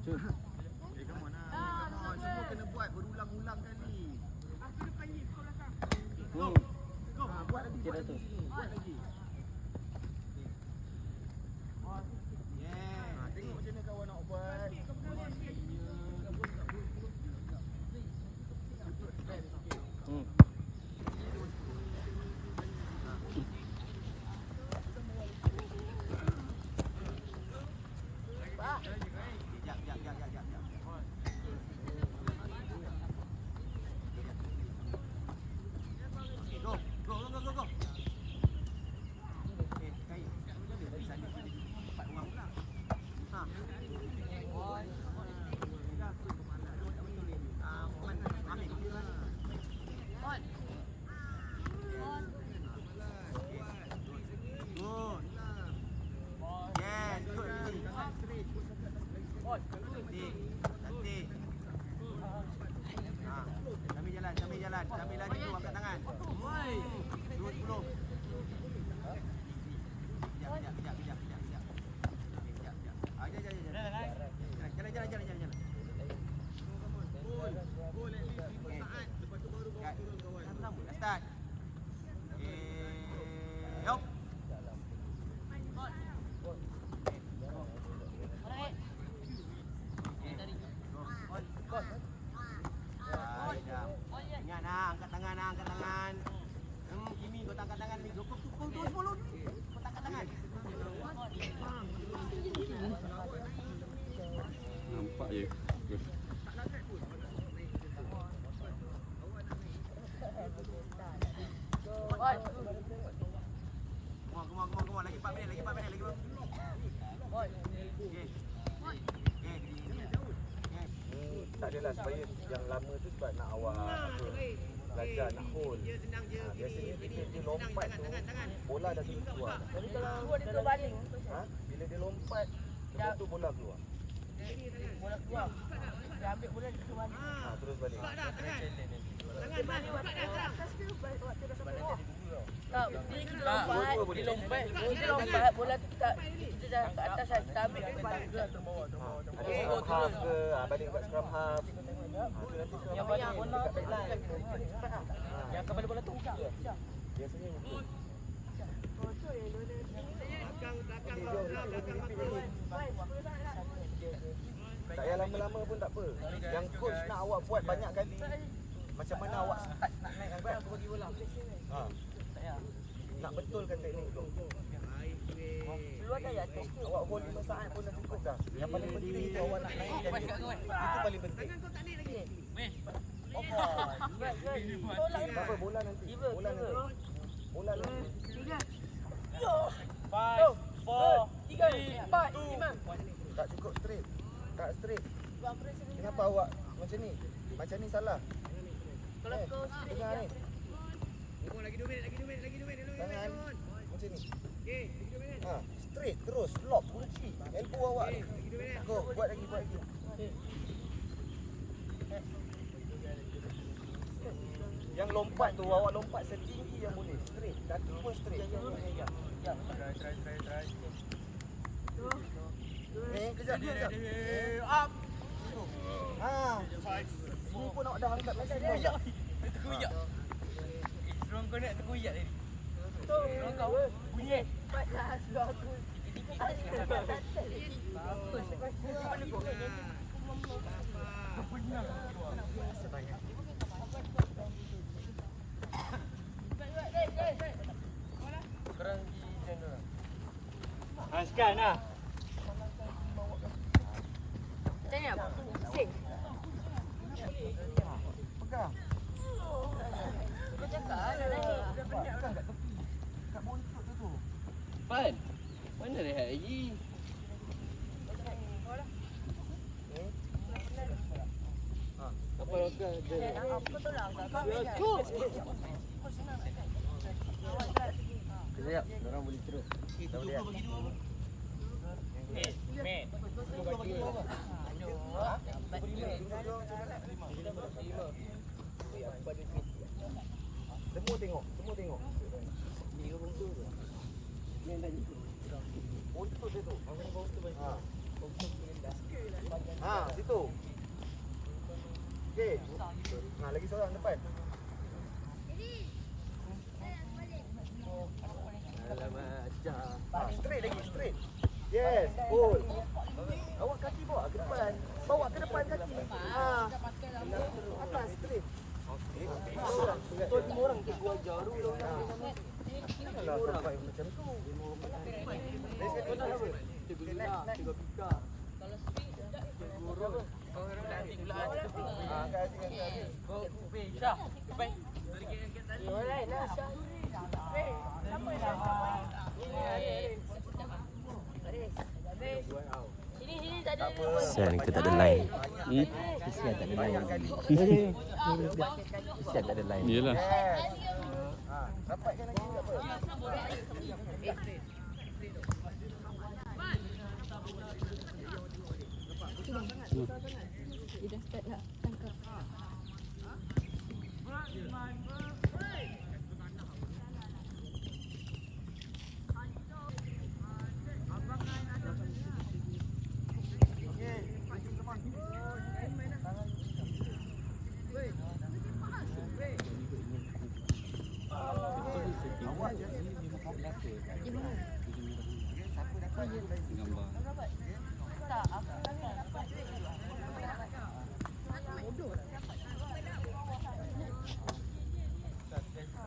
Come on lah. Semua kena buat berulang-ulang kali. Aku depan ni, kau belakang. Go. Buat lagi, buat lagi sini. Buat lagi. Tengok macam mana kawan nak buat. Sambil lari tu angkat tangan. Terus 10. Kejap. Jalan. Gol at least 5 saat. Lepas tu baru bawa turun kawan. Start. Yop. Angkat tangan. Kimi kau tak angkat tangan ni. Kau terus follow ni. Kau tak angkat tangan. Nampak je. Come on. Lagi 4 minit. Tak adalah supaya yang lama tu sebab nak awak belajar nak hold. Biasanya bila dia lompat tu bola dah terus keluar. Jadi kalau dia terbaling, Bila dia lompat lepas tu bola keluar. bola keluar. Dia ambil bola dia terbalik. Terus balik. Tak, dia lompat, bola tu kita dah kat atas, kita ambil ke balik. Ada scrum half ke, balik buat scrum half. Tu nanti scrum half Yang bola dekat backline. yang kembali bola tu. Biasanya betul. Tak payah lama-lama pun tak apa. Yang coach nak awak buat banyak kali. Macam mana awak start nak naikkan gol, aku bagi bola. Nak betulkan teknik tu. Keluar dah ya tu. Awak hold 5 saat pun dah cukup dah. Yang paling penting tu awak nak naikkan dia. Itu paling penting. Tak apa, bola nanti. Bola nanti. 5, 4, 3, 4, 5. Tak cukup straight. Tak straight. Kenapa awak macam ni? Macam ni salah. Kalau kau Dengar ni. Lagi 2 minit. Tangan macam ni. Straight terus. Lock kunci. Elbow awak ni. Go, buat lagi. Yang lompat tu awak lompat setinggi yang boleh. Straight. Kaki pun straight. Ya. Try. Kejap. Up. Ini pun awak dah angkat macam ni. terkoyak. Strong kau nak terkoyak tadi. Strong kau bunyi. Patlah suara aku. Korang pergi join dorang. Sekian lah. Macam ni apa? Sing. Pegang. Kau cakap nak naik. Pegang kat tepi. Kat buntut tu. Pan, mana rehat lagi? Apa Oscar? Apa tu lah? Sekejap, orang boleh terus. Tak boleh. Mat. Semua tengok. Ni ke bungsu tu? Ni yang tadi tu. Buntut dia tu. Buntut banyak. Situ. Okey. Lagi seorang depan. Alamak, Jah. Straight lagi, straight. Yes, cool. Awak kaki bawa ke depan. Bawa ke depan kaki. Atas, straight. Betul 5 orang ke gua jaru orang. Kalau sampai macam tu. Next. 3 pika. Kalau speed sekejap. Guru. Kau orang dah hati pula. Kau Syah. Baik. Alright, nah Syah. Siapa yang Sini tak ada. Kesian ke tak ada line. Kesian tak ada line. Kesian tak ada line. Yelah. rapatkan lagi tak apa. Dia dah start nak tangkap.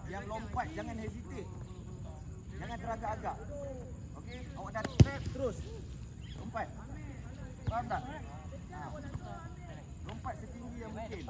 Yang lompat jangan hesitate. Jangan teragak-agak. Okey, awak dah trap terus. Lompat. Faham tak? Lompat setinggi yang mungkin.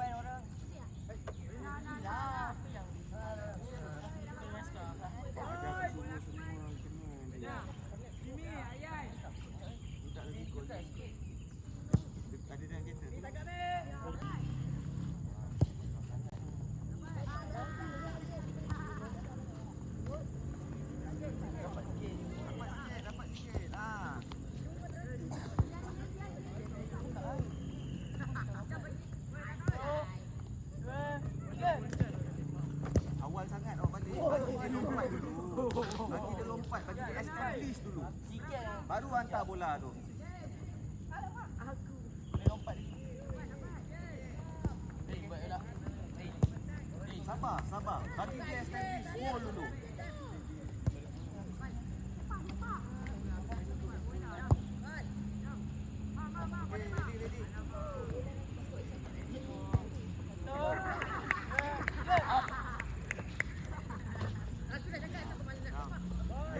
Awal sangat awak balik. Bagi dia lompat dulu. Bagi dia lompat, bagi dia establish dulu. Baru hantar bola tu. Sabar, sabar. Bagi dia establish goal dulu. Okay, ready.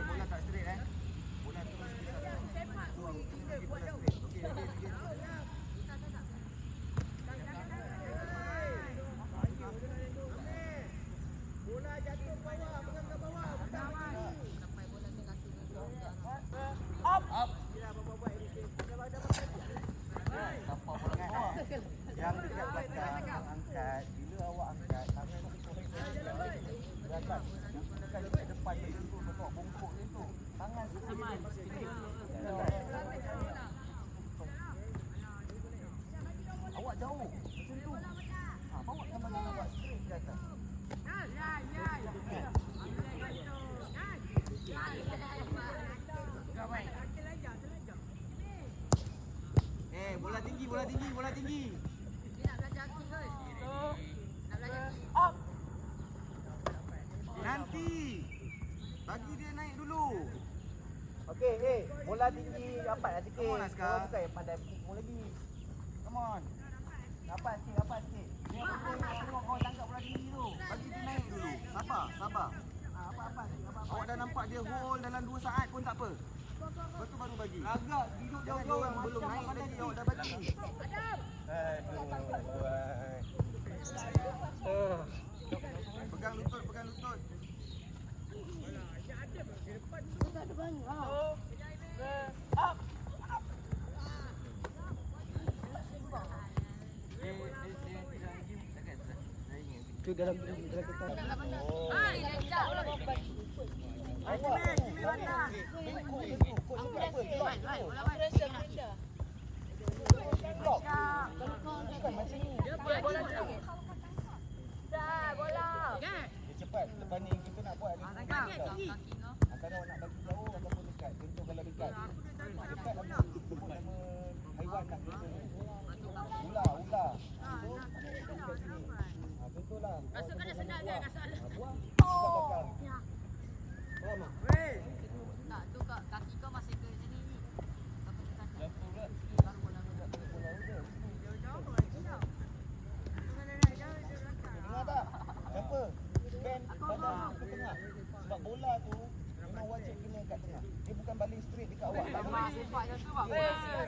Bola tak straight bola terus ke sana. Bola straight. Okey, okey. Bola jatuh bawah, pegang ke bawah, pegang lagi. Sampai bola ke kaki. Up. Bila bawa ini. Nampak bola. Yang dekat belakang angkat. Bila awak angkat, tangan tu gerakan. Bukan dekat depan macam tu, betul bongkok dia tu. Tangan sini. Awak jauh. Macam tu. Bawa tangan awak straight ke atas. Bola tinggi. Dia nak belajar kick ke? Nak belajar kick. Nanti. Bagi dia naik dulu. Okey, bola tinggi rapat lah sikit. Come on, Askar. Bukan yang pandai pukul lagi. Come on. Rapat sikit. Dia tengok kau tangkap bola tinggi tu. Bagi dia naik dulu. Sabar. Apa-apa. Awak dah nampak dia hold dalam 2 saat pun tak apa. Lepas tu baru bagi. Agak duduk jauh-jauh yang belum naik lagi awak dah bagi. Pegang lutut. Tak ada banyak. Tu dalam kereta. Lecak. Dia cepat. Lepas ni kita nak buat antara awak nak bagi jauh ataupun dekat. Contoh kalau dekat. Dekat lagi sebut nama dekat tengah. Dia bukan baling straight dekat awak. Tak boleh. Sepak yang tu bang.